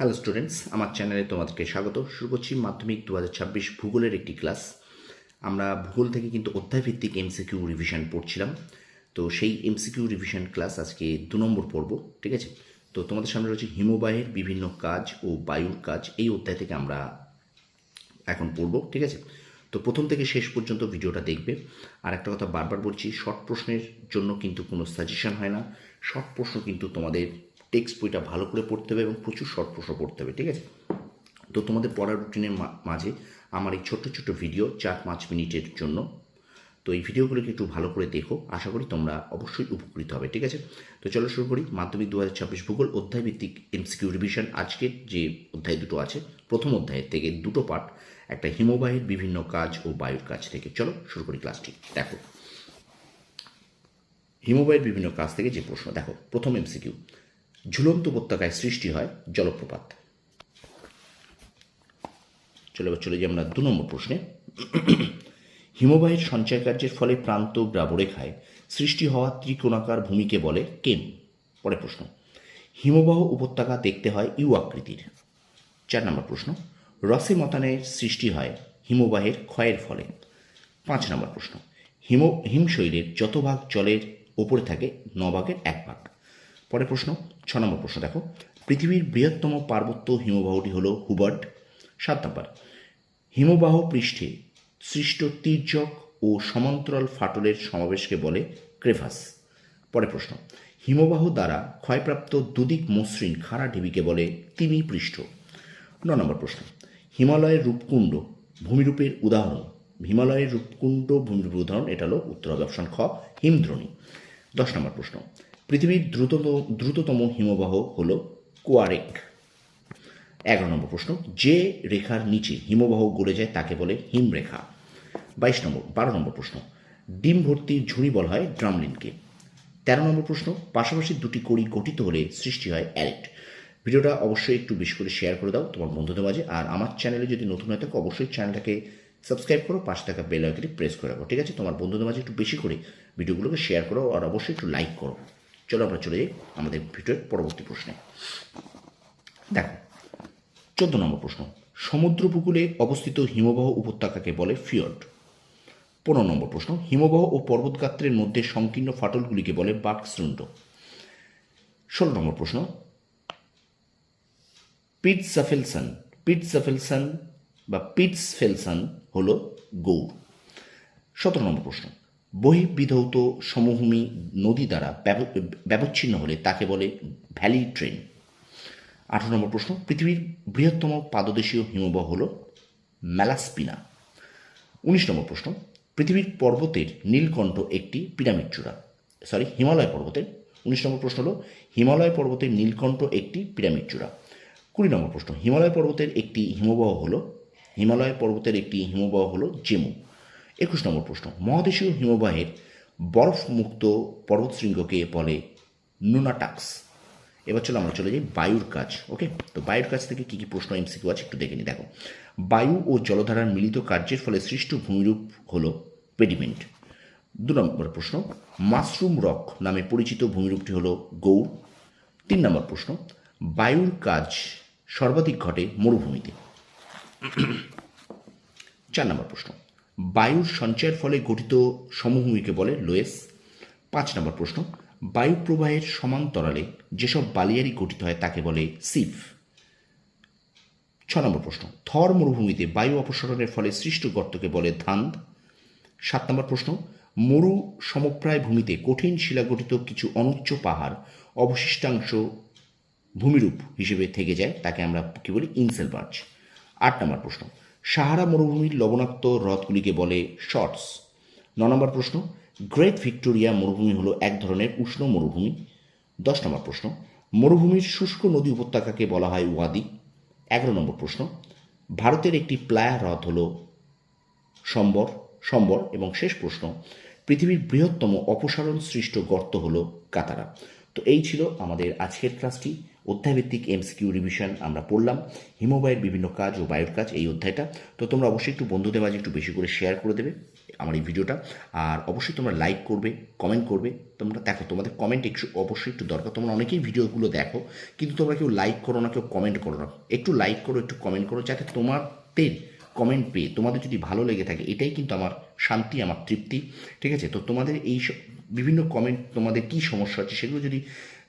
Hello students, আমার চ্যানেলে তোমাদেরকে স্বাগত। শুরু করছি মাধ্যমিক 2026 ভূগোলের একটি ক্লাস। আমরা ভূগোল থেকে কিন্তু অধ্যায়ভিত্তিক এমসিকিউ রিভিশন পড়ছিলাম। তো সেই এমসিকিউ রিভিশন ক্লাস আজকে 2 নম্বর পর্ব, ঠিক আছে? তো তোমাদের সামনে রয়েছে হিমবাহের বিভিন্ন কাজ ও বায়ুর কাজ, এই অধ্যায় থেকে আমরা এখন পড়ব, ঠিক আছে? তো প্রথম থেকে শেষ পর্যন্ত ভিডিওটা দেখবে। আর একটা কথা বারবার বলছি, শর্ট প্রশ্নের জন্য কিন্তু কোনো সাজেশন হয় না। শর্ট প্রশ্ন কিন্তু তোমাদের টেক্সট বইটা ভালো করে পড়তে হবে এবং প্রচুর শর্ট প্রশ্ন পড়তে হবে, ঠিক আছে? তো তোমাদের পড়ার রুটিনের মাঝে আমার এই ছোট্ট ছোট্ট ভিডিও 4-5 মিনিটের জন্য, তো এই ভিডিওগুলোকে একটু ভালো করে দেখো, আশা করি তোমরা অবশ্যই উপকৃত হবে, ঠিক আছে? তো চলো শুরু করি। মাধ্যমিক 2026 ভূগোল অধ্যায়ভিত্তিক এমসিকিউ রিভিশন। আজকের যে অধ্যায় দুটো আছে, প্রথম অধ্যায়ের থেকে দুটো পার্ট, একটা হিমবাহের বিভিন্ন কাজ ও বায়ুর কাজ থেকে। চলো শুরু করি ক্লাসটি। দেখো, হিমবাহের বিভিন্ন কাজ থেকে যে প্রশ্ন, দেখো প্রথম এমসিকিউ, ঝুলন্ত উপত্যকায় সৃষ্টি হয় জলপ্রপাত। চলে যাই আমরা 2 নম্বর প্রশ্নে। হিমবাহের সঞ্চয় কার্যের ফলে প্রান্ত গ্রাবরেখায় সৃষ্টি হওয়া ত্রিকোণাকার ভূমিকে বলে কেন। পরের প্রশ্ন, হিমবাহ উপত্যকা দেখতে হয় ইউ আকৃতির। 4 নম্বর প্রশ্ন, রসে মতানের সৃষ্টি হয় হিমবাহের ক্ষয়ের ফলে। 5 নম্বর প্রশ্ন, হিমশৈলের যত ভাগ জলের ওপরে থাকে 9 ভাগের 1 ভাগ। পরের প্রশ্ন 6 নম্বর প্রশ্ন, দেখো পৃথিবীর বৃহত্তম পার্বত্য হিমবাহটি হল হুবার্ট। 7 নম্বর, হিমবাহ পৃষ্ঠে সৃষ্ট তির্যক ও সমান্তরাল ফাটলের সমাবেশকে বলে ক্রেভাস। পরের প্রশ্ন, হিমবাহ দ্বারা ক্ষয়প্রাপ্ত দুদিক মসৃণ খাড়া ঢিবিকে বলে তিমি পৃষ্ঠ। 9 নম্বর প্রশ্ন, হিমালয়ের রূপকুণ্ড ভূমিরূপের উদাহরণ। হিমালয়ের রূপকুণ্ড ভূমিরূপের উদাহরণ, এটা হলো উত্তর হবে অপশন খ, হিমদ্রোণী। 10 নম্বর প্রশ্ন, পৃথিবীর দ্রুততম হিমবাহ হল কোয়ারেক। 11 নম্বর প্রশ্ন, যে রেখার নিচে হিমবাহ গড়ে যায় তাকে বলে হিমরেখা। 12 নম্বর প্রশ্ন, ডিম ভর্তি ঝুড়ি বলা হয় ড্রামলিনকে। 13 নম্বর প্রশ্ন, পাশাপাশি দুটি কড়ি গঠিত হলে সৃষ্টি হয় অ্যারেট। ভিডিওটা অবশ্যই একটু বেশি করে শেয়ার করে দাও তোমার বন্ধুদের মাঝে। আর আমার চ্যানেলে যদি নতুন হয়ে থাকো, অবশ্যই চ্যানেলটাকে সাবস্ক্রাইব করো, পাশে থাকা বেল আইকনটি প্রেস করে রাখো, ঠিক আছে? তোমার বন্ধুদের মাঝে একটু বেশি করে ভিডিওগুলোকে শেয়ার করো আর অবশ্যই একটু লাইক করো। চলো আমরা চলে যাই আমাদের ভিডিওর পরবর্তী প্রশ্নে। দেখো 14 নম্বর প্রশ্ন, সমুদ্র উপকূলে অবস্থিত হিমবাহ উপত্যকাকে বলে ফিয়র্ড। 15 নম্বর প্রশ্ন, হিমবাহ ও পর্বতগাত্রের মধ্যে সংকীর্ণ ফাটলগুলিকে বলে বার্কশ্রুন্ড। 16 নম্বর প্রশ্ন, পিটসফেলসন বা পিটসফেলসন হল গৌড়। 17 নম্বর প্রশ্ন, বহির্বিধৌত সমভূমি নদী দ্বারা ব্যবচ্ছিন্ন হলে তাকে বলে ভ্যালি ট্রেন। 18 নম্বর প্রশ্ন, পৃথিবীর বৃহত্তম পাদদেশীয় হিমবাহ হল ম্যালাস্পিনা। 19 নম্বর প্রশ্ন, পৃথিবীর পর্বতের নীলকণ্ঠ একটি পিরামিড চূড়া। হিমালয় পর্বতের 19 নম্বর প্রশ্ন হল হিমালয় পর্বতের নীলকণ্ঠ একটি পিরামিড চূড়া। 20 নম্বর প্রশ্ন, হিমালয় পর্বতের একটি হিমবাহ হল জেমু। 21 নম্বর প্রশ্ন, মহাদেশীয় হিমবাহের বরফমুক্ত পর্বতশৃঙ্গকে বলে নুনাটাক্স। এবার চলো আমরা চলে যাই বায়ুর কাজ। ওকে, তো বায়ুর কাজ থেকে কী কী প্রশ্ন এমসিকিউ আছে একটু দেখে নিই। দেখো, বায়ু ও জলধারার মিলিত কার্যের ফলে সৃষ্ট ভূমিরূপ হল পেডিমেন্ট। 2 নম্বর প্রশ্ন, মাশরুম রক নামে পরিচিত ভূমিরূপটি হল গৌড়। 3 নম্বর প্রশ্ন, বায়ুর কাজ সর্বাধিক ঘটে মরুভূমিতে। 4 নম্বর প্রশ্ন, বায়ুর সঞ্চয়ের ফলে গঠিত সমভূমিকে বলে লোয়েস। 5 নম্বর প্রশ্ন, বায়ু প্রবাহের সমান্তরালে যেসব বালিয়ারি গঠিত হয় তাকে বলে সিফ। 6 নম্বর প্রশ্ন, থর মরুভূমিতে বায়ু অপসারণের ফলে সৃষ্ট গর্তকে বলে ধান্দ। 7 নম্বর প্রশ্ন, মরু সমপ্রায় ভূমিতে কঠিন শিলা গঠিত কিছু অনুচ্চ পাহাড় অবশিষ্টাংশ ভূমিরূপ হিসেবে থেকে যায়, তাকে আমরা কি বলি ইনসেলবার্জ। 8 নম্বর প্রশ্ন, সাহারা মরুভূমির লবণাক্ত হ্রদগুলিকে বলে শর্টস। 9 নম্বর প্রশ্ন, গ্রেট ভিক্টোরিয়া মরুভূমি হলো এক ধরনের উষ্ণ মরুভূমি। 10 নম্বর প্রশ্ন, মরুভূমির শুষ্ক নদী উপত্যকাকে বলা হয় ওয়াদি। 11 নম্বর প্রশ্ন, ভারতের একটি প্লায়া হ্রদ হল সম্বর। এবং শেষ প্রশ্ন, পৃথিবীর বৃহত্তম অপসারণ সৃষ্ট গর্ত হল কাতারা। তো এই ছিল আমাদের আজকের ক্লাসটি। অধ্যায়ভিত্তিক এমসিকিউ রিভিশন আমরা পড়লাম, হিমবাহের বিভিন্ন কাজ ও বায়ুর কাজ, এই অধ্যায়টা। তো তোমরা অবশ্যই একটু বন্ধুদের মাঝে একটু বেশি করে শেয়ার করে দেবে। আমার এই ভিডিওটা। আর অবশ্যই তোমরা লাইক করবে, কমেন্ট করবে। তোমরা দেখো, তোমাদের কমেন্ট অবশ্যই একটু দরকার। তোমরা অনেকেই ভিডিওগুলো দেখো, কিন্তু তোমরা কেউ লাইক করো না, কেউ কমেন্ট করো না। একটু লাইক করো, একটু কমেন্ট করো, যাতে তোমাদের কমেন্ট পেয়ে তোমাদের যদি ভালো লেগে থাকে, এটাই কিন্তু আমার শান্তি, আমার তৃপ্তি। ঠিক আছে? তো তোমাদের এই বিভিন্ন কমেন্ট, তোমাদের কী সমস্যা হচ্ছে সেগুলো যদি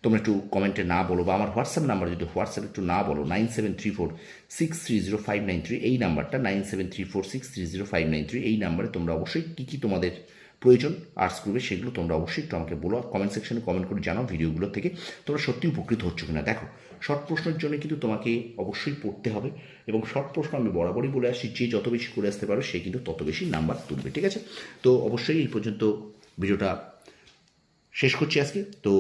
তোমরা একটু কমেন্টে না বলো, বা আমার হোয়াটসঅ্যাপ নাম্বার যদি হোয়াটসঅ্যাপে একটু না বলো, 9734630593, এই নাম্বারটা 9734630593, এই নাম্বারে তোমরা অবশ্যই কী কী তোমাদের প্রয়োজন আর্টস গ্রুপে সেগুলো তোমরা অবশ্যই একটু আমাকে বলো। কমেন্ট সেকশনে কমেন্ট করে জানাও ভিডিওগুলো থেকে তোমরা সত্যি উপকৃত হচ্ছ কিনা। দেখো, শর্ট প্রশ্নের জন্য কিন্তু তোমাকে অবশ্যই পড়তে হবে, এবং শর্ট প্রশ্ন আমি বরাবরই বলে আসছি, যে যত বেশি করে আসতে পারো সে কিন্তু তত বেশি নাম্বার তুলবে। ঠিক আছে? তো অবশ্যই এই পর্যন্ত ভিডিওটা শেষ করছি আজকে। তো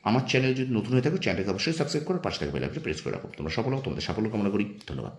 আমার চ্যানেল যদি নতুন হয়ে থাকো, চ্যানেলকে অবশ্যই সাবস্ক্রাইব করে পাশে থাকা বেল আইকনটা প্রেস করে রাখো। তোমরা সফল হও, তোমাদের সাফল্য কামনা করি। ধন্যবাদ।